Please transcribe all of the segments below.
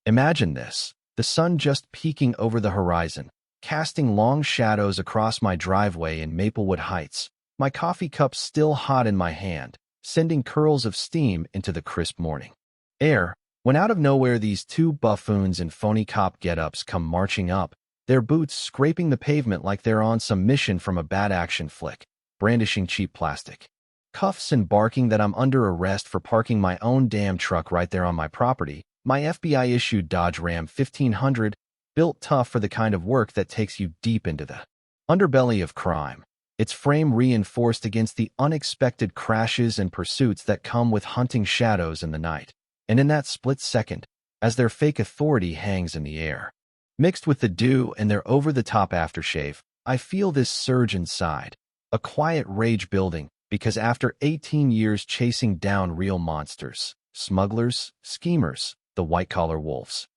Imagine this, the sun just peeking over the horizon, casting long shadows across my driveway in Maplewood Heights, my coffee cup still hot in my hand, sending curls of steam into the crisp morning air, when out of nowhere these two buffoons in phony cop get-ups come marching up, their boots scraping the pavement like they're on some mission from a bad action flick, brandishing cheap plastic cuffs and barking that I'm under arrest for parking my own damn truck right there on my property, my FBI-issued Dodge Ram 1500, built tough for the kind of work that takes you deep into the underbelly of crime, its frame reinforced against the unexpected crashes and pursuits that come with hunting shadows in the night. And in that split second, as their fake authority hangs in the air, mixed with the dew and their over-the-top aftershave, I feel this surge inside, a quiet rage building, because after 18 years chasing down real monsters, smugglers, schemers, the white-collar wolves,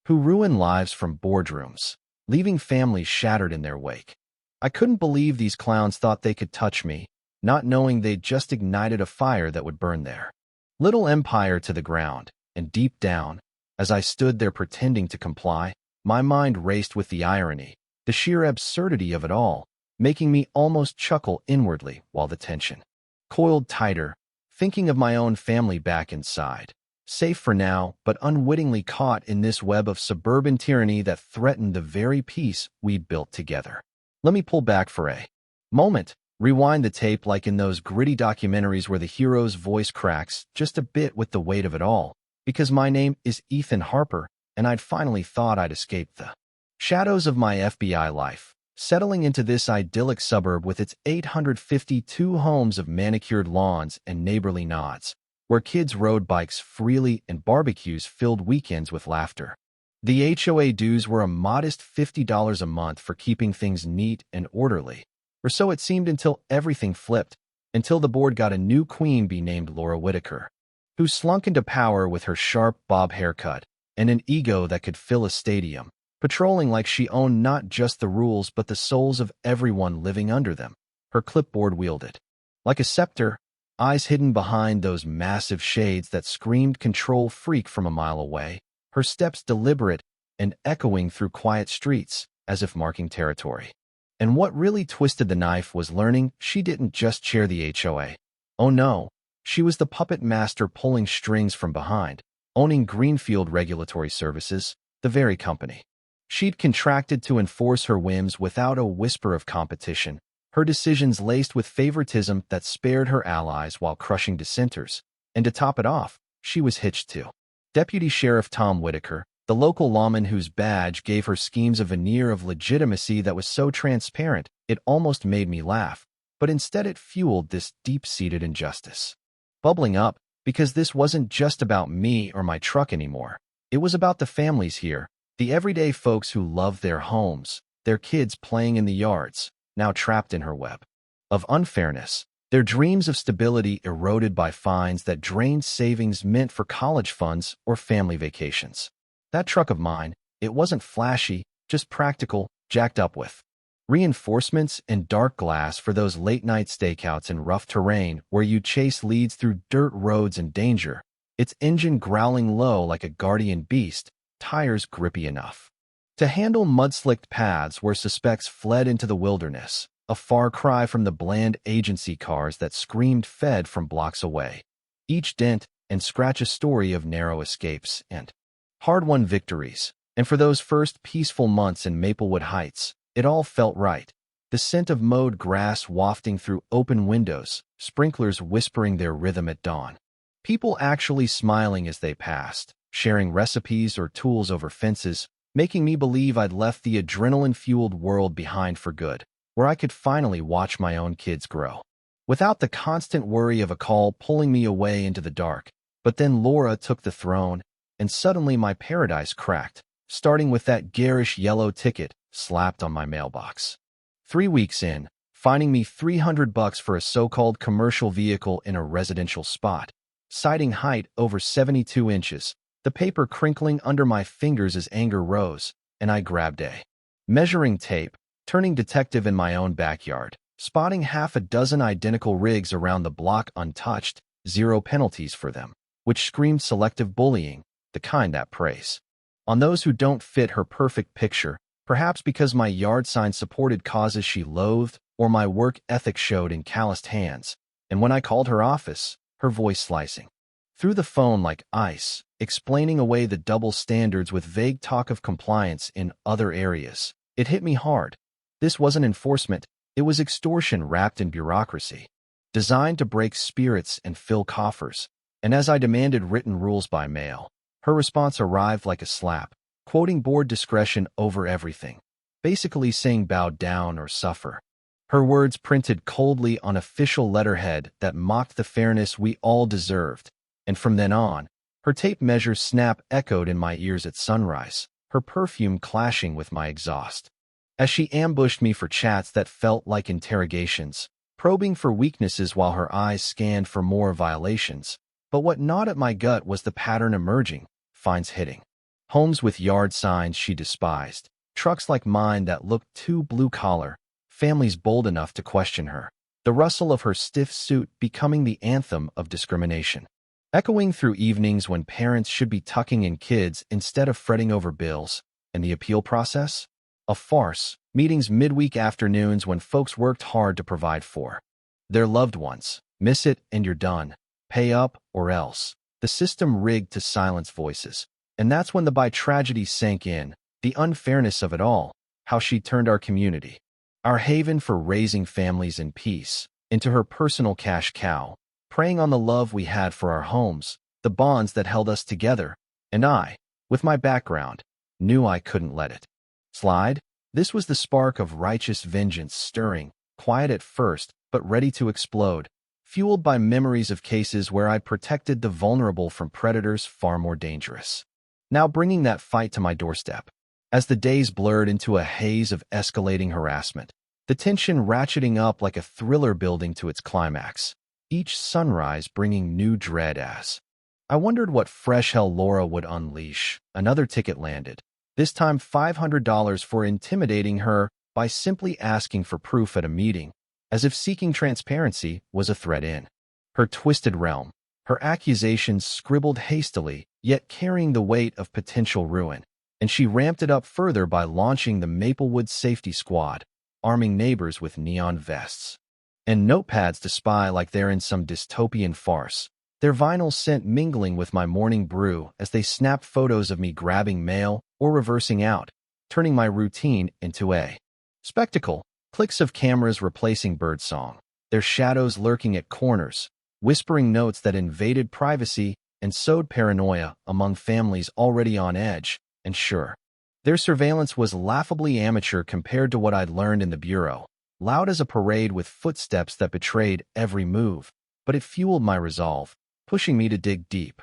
who ruin lives from boardrooms, leaving families shattered in their wake, I couldn't believe these clowns thought they could touch me, not knowing they'd just ignited a fire that would burn their little empire to the ground. And deep down, as I stood there pretending to comply, my mind raced with the irony, the sheer absurdity of it all, making me almost chuckle inwardly while the tension coiled tighter, thinking of my own family back inside, safe for now, but unwittingly caught in this web of suburban tyranny that threatened the very peace we'd built together. Let me pull back for a moment, rewind the tape like in those gritty documentaries where the hero's voice cracks just a bit with the weight of it all, because my name is Ethan Harper, and I'd finally thought I'd escaped the shadows of my FBI life, settling into this idyllic suburb with its 852 homes of manicured lawns and neighborly nods, where kids rode bikes freely and barbecues filled weekends with laughter. The HOA dues were a modest $50 a month for keeping things neat and orderly, or so it seemed until everything flipped, until the board got a new queen bee named Laura Whitaker, who slunk into power with her sharp bob haircut and an ego that could fill a stadium, patrolling like she owned not just the rules but the souls of everyone living under them, her clipboard wielded like a scepter, eyes hidden behind those massive shades that screamed control freak from a mile away, her steps deliberate and echoing through quiet streets as if marking territory. And what really twisted the knife was learning she didn't just chair the HOA. Oh no, she was the puppet master pulling strings from behind, owning Greenfield Regulatory Services, the very company she'd contracted to enforce her whims without a whisper of competition, her decisions laced with favoritism that spared her allies while crushing dissenters. And to top it off, she was hitched to Deputy Sheriff Tom Whitaker, the local lawman whose badge gave her schemes a veneer of legitimacy that was so transparent it almost made me laugh, but instead it fueled this deep-seated injustice, bubbling up, because this wasn't just about me or my truck anymore. It was about the families here, the everyday folks who loved their homes, their kids playing in the yards, now trapped in her web of unfairness, their dreams of stability eroded by fines that drained savings meant for college funds or family vacations. That truck of mine, it wasn't flashy, just practical, jacked up with reinforcements and dark glass for those late-night stakeouts in rough terrain where you chase leads through dirt roads and danger, its engine growling low like a guardian beast, tires grippy enough to handle mud-slicked paths where suspects fled into the wilderness, a far cry from the bland agency cars that screamed fed from blocks away. Each dent and scratch a story of narrow escapes and hard-won victories, and for those first peaceful months in Maplewood Heights, it all felt right. The scent of mowed grass wafting through open windows, sprinklers whispering their rhythm at dawn, people actually smiling as they passed, sharing recipes or tools over fences, making me believe I'd left the adrenaline-fueled world behind for good, where I could finally watch my own kids grow, without the constant worry of a call pulling me away into the dark. But then Laura took the throne, and suddenly my paradise cracked, starting with that garish yellow ticket slapped on my mailbox. 3 weeks in, fining me $300 for a so-called commercial vehicle in a residential spot, citing height over 72 inches, the paper crinkling under my fingers as anger rose, and I grabbed a measuring tape, turning detective in my own backyard, spotting half a dozen identical rigs around the block untouched, 0 penalties for them, which screamed selective bullying, the kind that preys On those who don't fit her perfect picture, perhaps because my yard sign supported causes she loathed or my work ethic showed in calloused hands, and when I called her office, her voice slicing through the phone like ice, explaining away the double standards with vague talk of compliance in other areas. It hit me hard. This wasn't enforcement, it was extortion wrapped in bureaucracy, designed to break spirits and fill coffers. And as I demanded written rules by mail, her response arrived like a slap, quoting board discretion over everything, basically saying bow down or suffer. Her words printed coldly on official letterhead that mocked the fairness we all deserved. And from then on, her tape measure snap echoed in my ears at sunrise, her perfume clashing with my exhaust. As she ambushed me for chats that felt like interrogations, probing for weaknesses while her eyes scanned for more violations. But what gnawed at my gut was the pattern emerging, fines hitting. Homes with yard signs she despised, trucks like mine that looked too blue-collar, families bold enough to question her. The rustle of her stiff suit becoming the anthem of discrimination. Echoing through evenings when parents should be tucking in kids instead of fretting over bills. And the appeal process? A farce. Meetings midweek afternoons when folks worked hard to provide for their loved ones. Miss it and you're done. Pay up or else. The system rigged to silence voices. And that's when the tragedy sank in, the unfairness of it all, how she turned our community, our haven for raising families in peace, into her personal cash cow, preying on the love we had for our homes, the bonds that held us together. And I, with my background, knew I couldn't let it slide. This was the spark of righteous vengeance stirring, quiet at first, but ready to explode, fueled by memories of cases where I protected the vulnerable from predators far more dangerous. Now bringing that fight to my doorstep. As the days blurred into a haze of escalating harassment, the tension ratcheting up like a thriller building to its climax, each sunrise bringing new dread as I wondered what fresh hell Laura would unleash. Another ticket landed, this time $500 for intimidating her by simply asking for proof at a meeting, as if seeking transparency was a threat in her twisted realm, her accusations scribbled hastily, yet carrying the weight of potential ruin. And she ramped it up further by launching the Maplewood Safety Squad, arming neighbors with neon vests and notepads to spy like they're in some dystopian farce, their vinyl scent mingling with my morning brew as they snapped photos of me grabbing mail or reversing out, turning my routine into a spectacle. Clicks of cameras replacing birdsong, their shadows lurking at corners, whispering notes that invaded privacy and sowed paranoia among families already on edge. And sure, their surveillance was laughably amateur compared to what I'd learned in the bureau, loud as a parade with footsteps that betrayed every move, but it fueled my resolve, pushing me to dig deep.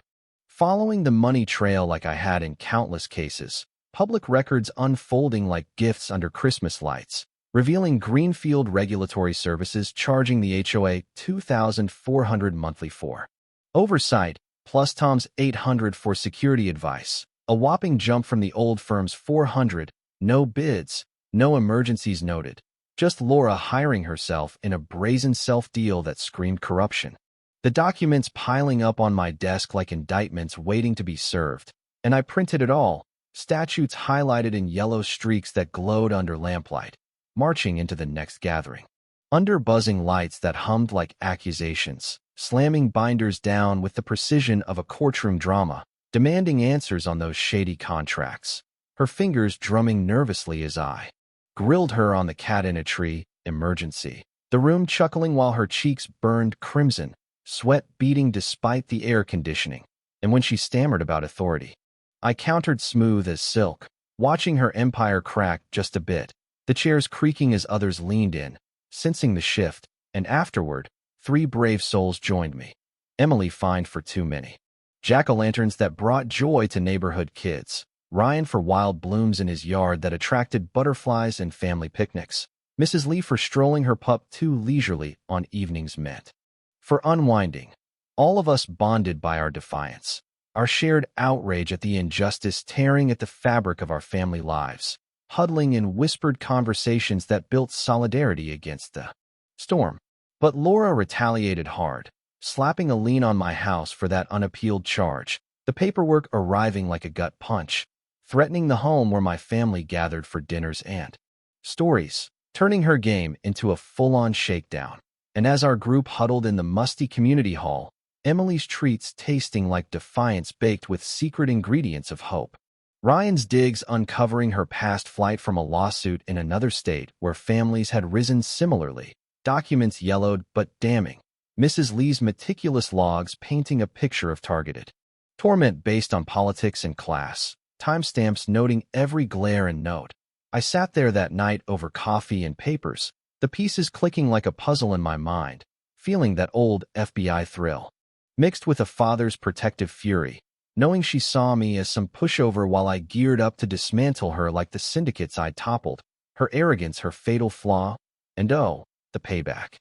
Following the money trail like I had in countless cases, public records unfolding like gifts under Christmas lights, revealing Greenfield Regulatory Services charging the HOA $2,400 monthly for oversight, plus Tom's $800 for security advice. A whopping jump from the old firm's $400, no bids, no emergencies noted, just Laura hiring herself in a brazen self-deal that screamed corruption. The documents piling up on my desk like indictments waiting to be served, and I printed it all, statutes highlighted in yellow streaks that glowed under lamplight, marching into the next gathering. Under buzzing lights that hummed like accusations, slamming binders down with the precision of a courtroom drama, demanding answers on those shady contracts, her fingers drumming nervously as I grilled her on the cat in a tree emergency, the room chuckling while her cheeks burned crimson, sweat beading despite the air conditioning. And when she stammered about authority, I countered smooth as silk, watching her empire crack just a bit, the chairs creaking as others leaned in, sensing the shift, and afterward, 3 brave souls joined me. Emily fined for too many jack-o'-lanterns that brought joy to neighborhood kids, Ryan for wild blooms in his yard that attracted butterflies and family picnics, Mrs. Lee for strolling her pup too leisurely on evenings meant for unwinding. All of us bonded by our defiance, our shared outrage at the injustice tearing at the fabric of our family lives, huddling in whispered conversations that built solidarity against the storm. But Laura retaliated hard, slapping a lien on my house for that unappealed charge, the paperwork arriving like a gut punch, threatening the home where my family gathered for dinners and stories, turning her game into a full-on shakedown. And as our group huddled in the musty community hall, Emily's treats tasting like defiance baked with secret ingredients of hope. Ryan's digs uncovering her past flight from a lawsuit in another state where families had risen similarly, documents yellowed but damning. Mrs. Lee's meticulous logs painting a picture of targeted torment based on politics and class, timestamps noting every glare and note. I sat there that night over coffee and papers, the pieces clicking like a puzzle in my mind, feeling that old FBI thrill, mixed with a father's protective fury, knowing she saw me as some pushover while I geared up to dismantle her like the syndicates I'd toppled, her arrogance her fatal flaw, and oh, the payback.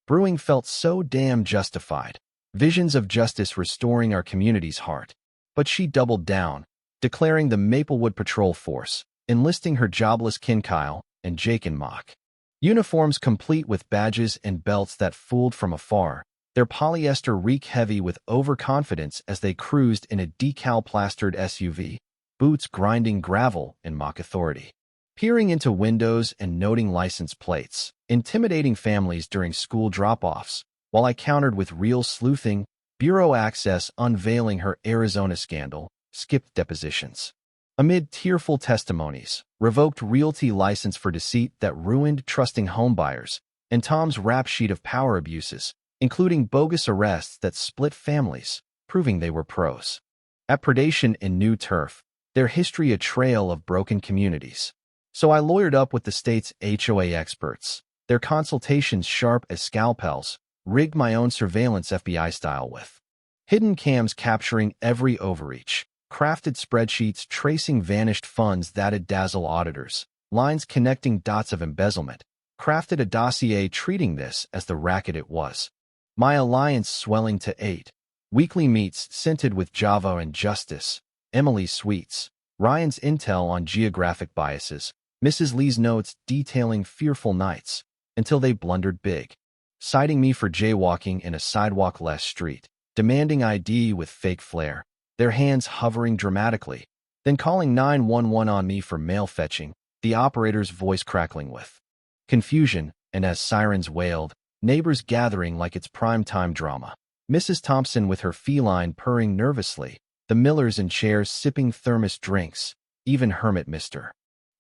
Brewing felt so damn justified, visions of justice restoring our community's heart. But she doubled down, declaring the Maplewood Patrol Force, enlisting her jobless kin Kyle and Jake in mock uniforms complete with badges and belts that fooled from afar, their polyester reek heavy with overconfidence as they cruised in a decal-plastered SUV, boots grinding gravel in mock authority. Peering into windows and noting license plates, intimidating families during school drop-offs, while I countered with real sleuthing, Bureau Access unveiling her Arizona scandal, skipped depositions. Amid tearful testimonies, revoked realty license for deceit that ruined trusting homebuyers, and Tom's rap sheet of power abuses, including bogus arrests that split families, proving they were pros. At Predation in New Turf, their history a trail of broken communities. So I lawyered up with the state's HOA experts, their consultations sharp as scalpels, rigged my own surveillance FBI style with hidden cams capturing every overreach, crafted spreadsheets tracing vanished funds that'd dazzle auditors, lines connecting dots of embezzlement, crafted a dossier treating this as the racket it was. My alliance swelling to 8. Weekly meets scented with Java and justice, Emily's sweets, Ryan's intel on geographic biases, Mrs. Lee's notes detailing fearful nights, until they blundered big, citing me for jaywalking in a sidewalk-less street, demanding ID with fake flair, their hands hovering dramatically, then calling 911 on me for mail fetching, the operator's voice crackling with confusion, and as sirens wailed, neighbors gathering like it's primetime drama. Mrs. Thompson with her feline purring nervously, the Millers in chairs sipping thermos drinks, even Hermit Mr.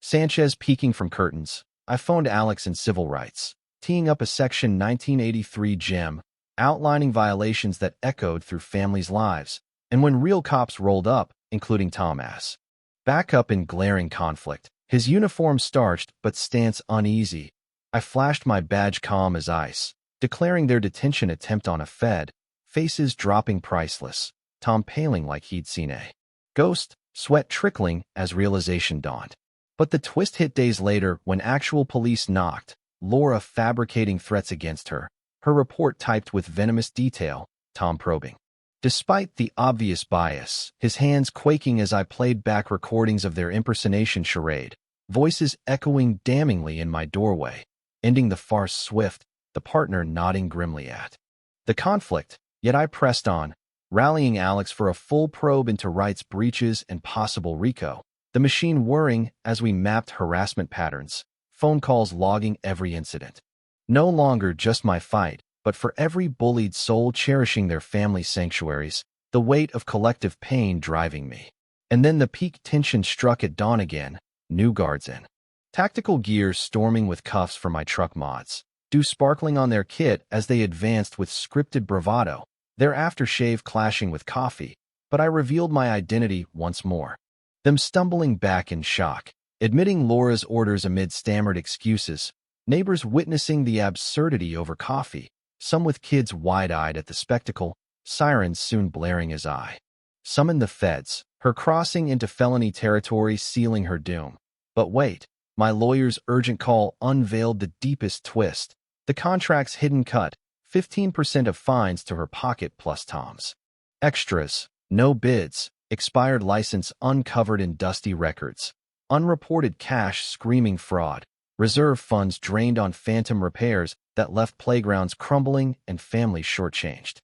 Sanchez peeking from curtains. I phoned Alex in civil rights, teeing up a Section 1983 gem, outlining violations that echoed through families' lives, and when real cops rolled up, including Thomas, back up in glaring conflict, his uniform starched but stance uneasy, I flashed my badge calm as ice, declaring their detention attempt on a Fed, faces dropping priceless, Tom paling like he'd seen a ghost, sweat trickling as realization dawned. But the twist hit days later when actual police knocked, Laura fabricating threats against her, her report typed with venomous detail, Tom probing. Despite the obvious bias, his hands quaking as I played back recordings of their impersonation charade, voices echoing damningly in my doorway, ending the farce swift, the partner nodding grimly at the conflict, yet I pressed on, rallying Alex for a full probe into rights breaches and possible RICO, the machine whirring as we mapped harassment patterns, phone calls logging every incident. No longer just my fight, but for every bullied soul cherishing their family sanctuaries, the weight of collective pain driving me. And then the peak tension struck at dawn again, new guards in tactical gears storming with cuffs for my truck mods, dew sparkling on their kit as they advanced with scripted bravado, their aftershave clashing with coffee, but I revealed my identity once more. Them stumbling back in shock, admitting Laura's orders amid stammered excuses, neighbors witnessing the absurdity over coffee, some with kids wide-eyed at the spectacle, sirens soon blaring as I summoned the feds, her crossing into felony territory sealing her doom. But wait, my lawyer's urgent call unveiled the deepest twist, the contract's hidden cut, 15% of fines to her pocket plus Tom's extras, no bids, expired license uncovered in dusty records, unreported cash screaming fraud, reserve funds drained on phantom repairs that left playgrounds crumbling and families shortchanged.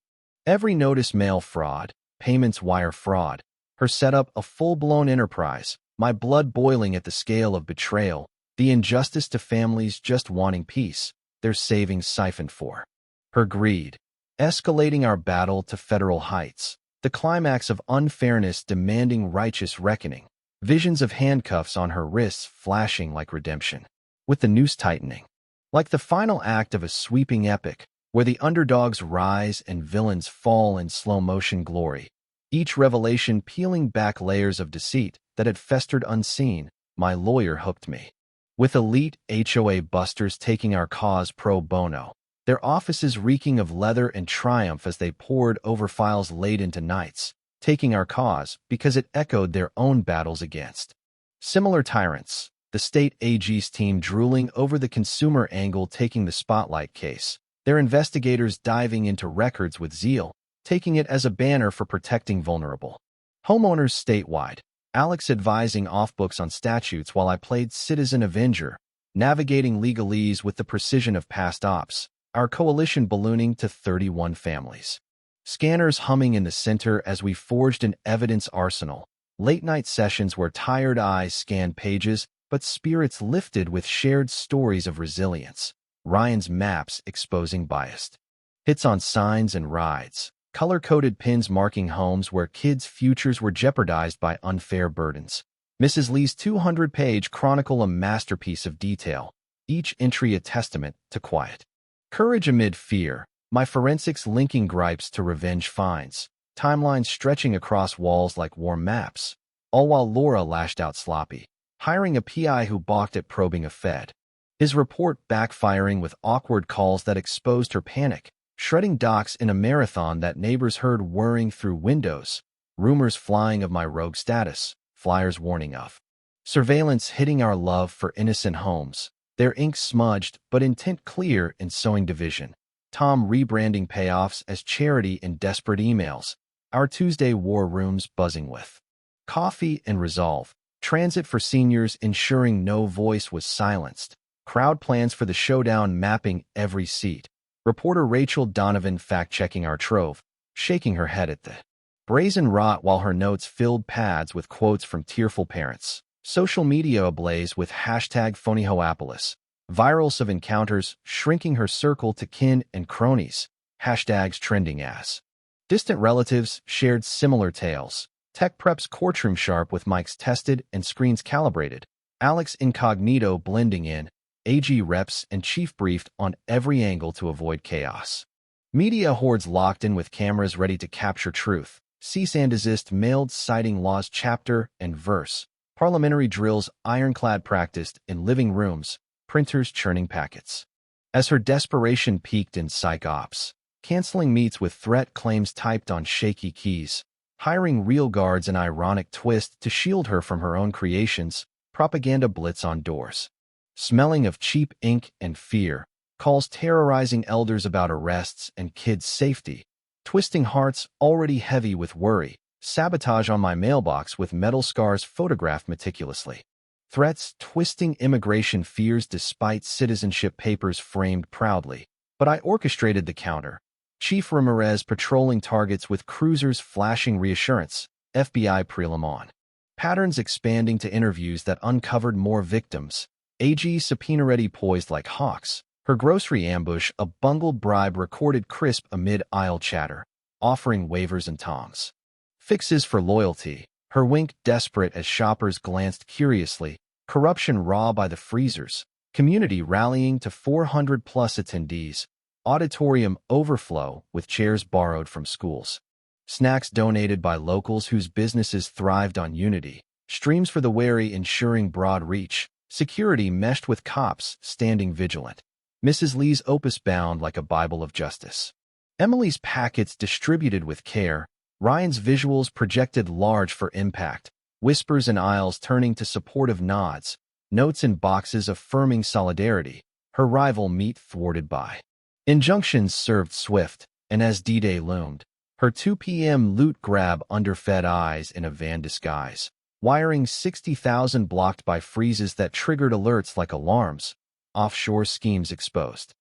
Every notice mail fraud, payments wire fraud, her setup a full-blown enterprise, my blood boiling at the scale of betrayal, the injustice to families just wanting peace, their savings siphoned for. Her greed, escalating our battle to federal heights, the climax of unfairness demanding righteous reckoning, visions of handcuffs on her wrists flashing like redemption, with the noose tightening. Like the final act of a sweeping epic, where the underdogs rise and villains fall in slow-motion glory, each revelation peeling back layers of deceit that had festered unseen, my lawyer hooked me. With elite HOA busters taking our cause pro bono, their offices reeking of leather and triumph as they pored over files late into nights, taking our cause because it echoed their own battles against similar tyrants, the state AG's team drooling over the consumer angle taking the spotlight case, their investigators diving into records with zeal, taking it as a banner for protecting vulnerable homeowners statewide. Alex advising off-books on statutes while I played citizen avenger, navigating legalese with the precision of past ops, our coalition ballooning to 31 families. Scanners humming in the center as we forged an evidence arsenal, late-night sessions where tired eyes scanned pages but spirits lifted with shared stories of resilience, Ryan's maps exposing biased hits on signs and rides, color-coded pins marking homes where kids' futures were jeopardized by unfair burdens. Mrs. Lee's 200-page chronicle a masterpiece of detail, each entry a testament to quiet courage amid fear, my forensics linking gripes to revenge finds, timelines stretching across walls like warm maps, all while Laura lashed out sloppy, hiring a PI who balked at probing a Fed. His report backfiring with awkward calls that exposed her panic, shredding docs in a marathon that neighbors heard whirring through windows, rumors flying of my rogue status, flyers warning of surveillance hitting our love for innocent homes, their ink smudged but intent clear in sowing division. Tom rebranding payoffs as charity in desperate emails, our Tuesday war rooms buzzing with coffee and resolve, transit for seniors ensuring no voice was silenced, crowd plans for the showdown mapping every seat, reporter Rachel Donovan fact-checking our trove, shaking her head at the brazen rot while her notes filled pads with quotes from tearful parents, social media ablaze with hashtag phonyhoapolis, virals of encounters shrinking her circle to kin and cronies, hashtags trending as distant relatives shared similar tales, tech preps courtroom sharp with mics tested and screens calibrated, Alex incognito blending in, AG reps and chief briefed on every angle to avoid chaos. Media hordes locked in with cameras ready to capture truth, cease and desist mailed citing laws chapter and verse, parliamentary drills ironclad practiced in living rooms, printers churning packets. As her desperation peaked in psych ops, canceling meets with threat claims typed on shaky keys, hiring real guards an ironic twist to shield her from her own creations, propaganda blitz on doors. Smelling of cheap ink and fear, calls terrorizing elders about arrests and kids' safety, twisting hearts already heavy with worry, sabotage on my mailbox with metal scars photographed meticulously. Threats twisting immigration fears despite citizenship papers framed proudly, but I orchestrated the counter. Chief Ramirez patrolling targets with cruisers flashing reassurance, FBI prelim on. Patterns expanding to interviews that uncovered more victims. AG subpoena ready poised like hawks. Her grocery ambush, a bungled bribe recorded crisp amid aisle chatter, offering waivers and toms. Fixes for loyalty. Her wink desperate as shoppers glanced curiously. Corruption raw by the freezers. Community rallying to 400-plus attendees. Auditorium overflow with chairs borrowed from schools. Snacks donated by locals whose businesses thrived on unity. Streams for the wary ensuring broad reach. Security meshed with cops standing vigilant. Mrs. Lee's opus bound like a Bible of justice. Emily's packets distributed with care. Ryan's visuals projected large for impact. Whispers in aisles turning to supportive nods. Notes in boxes affirming solidarity. Her rival meet thwarted by injunctions served swift, and as D-Day loomed, her 2 p.m. loot grab underfed eyes in a van disguise. Wiring 60,000 blocked by freezes that triggered alerts like alarms. Offshore schemes exposed.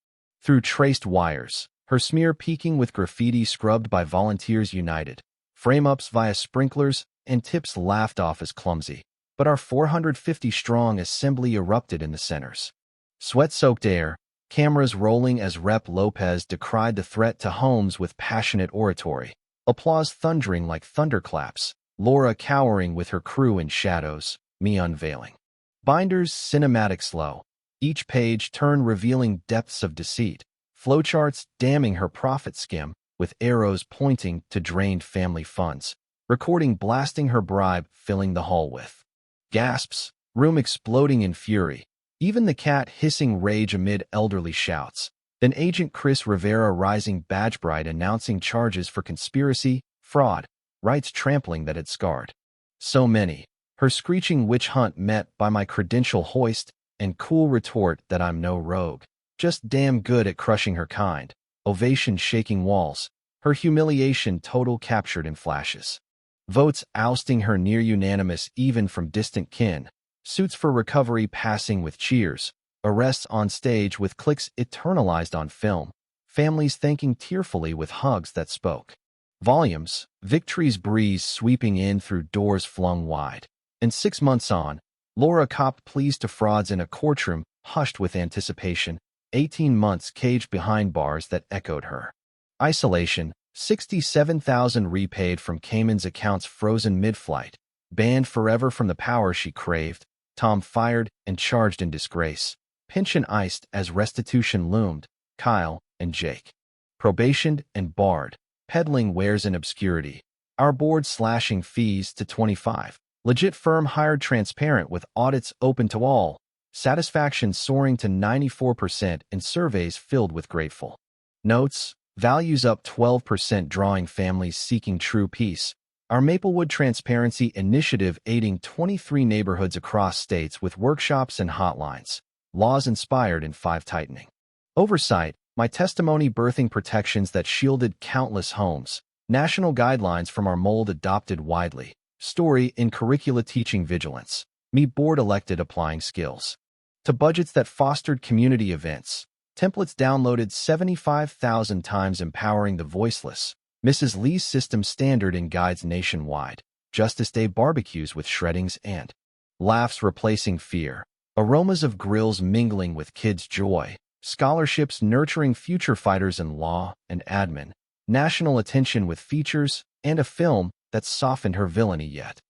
Through traced wires, her smear peeking with graffiti scrubbed by volunteers united. Frame-ups via sprinklers, and tips laughed off as clumsy. but our 450-strong assembly erupted in the centers. Sweat-soaked air, cameras rolling as Rep. Lopez decried the threat to homes with passionate oratory, applause thundering like thunderclaps, Laura cowering with her crew in shadows, me unveiling. Binders cinematic slow, each page turn revealing depths of deceit, flowcharts damning her profit skim, with arrows pointing to drained family funds, recording blasting her bribe filling the hall with gasps, room exploding in fury, even the cat hissing rage amid elderly shouts. Then Agent Chris Rivera rising badge bright announcing charges for conspiracy, fraud, rights trampling that had scarred so many. Her screeching witch hunt met by my credential hoist and cool retort that I'm no rogue, just damn good at crushing her kind. Ovation shaking walls, her humiliation total captured in flashes. Votes ousting her near unanimous even from distant kin. Suits for recovery passing with cheers. Arrests on stage with clicks eternalized on film. Families thanking tearfully with hugs that spoke volumes. Victory's breeze sweeping in through doors flung wide. And 6 months on, Laura copped pleas to frauds in a courtroom hushed with anticipation. 18 months caged behind bars that echoed her isolation. 67,000 repaid from Cayman's accounts frozen mid-flight. Banned forever from the power she craved. Tom fired and charged in disgrace. Pension iced as restitution loomed. Kyle and Jake probationed and barred. Peddling wares in obscurity. Our board slashing fees to 25. Legit firm hired transparent with audits open to all. Satisfaction soaring to 94% and surveys filled with grateful notes. Values up 12% drawing families seeking true peace. Our Maplewood Transparency Initiative aiding 23 neighborhoods across states with workshops and hotlines. Laws inspired in 5 tightening. Oversight, my testimony birthing protections that shielded countless homes. National guidelines from our mold adopted widely. Story in curricula teaching vigilance. Me board elected applying skills. To budgets that fostered community events. Templates downloaded 75,000 times empowering the voiceless. Mrs. Lee's system standard in guides nationwide. Justice Day barbecues with shreddings and laughs replacing fear. Aromas of grills mingling with kids' joy. Scholarships nurturing future fighters in law and admin. National attention with features and a film that softened her villainy yet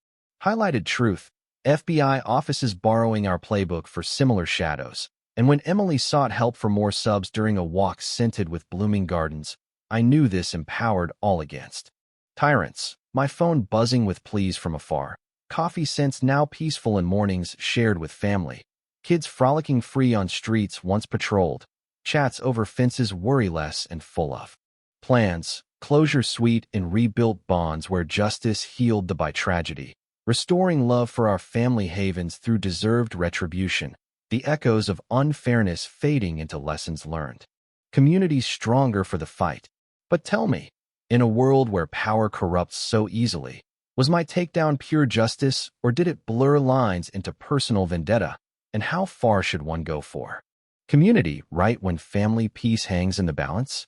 highlighted truth. FBI offices borrowing our playbook for similar shadows. And when Emily sought help for more subs during a walk scented with blooming gardens, I knew this empowered all against tyrants. My phone buzzing with pleas from afar. Coffee scents now peaceful in mornings shared with family. Kids frolicking free on streets once patrolled. Chats over fences worryless and full of plans. Closure sweet in rebuilt bonds where justice healed the by tragedy. Restoring love for our family havens through deserved retribution. The echoes of unfairness fading into lessons learned. Communities stronger for the fight. But tell me, in a world where power corrupts so easily, was my takedown pure justice or did it blur lines into personal vendetta? And how far should one go for community, right when family peace hangs in the balance?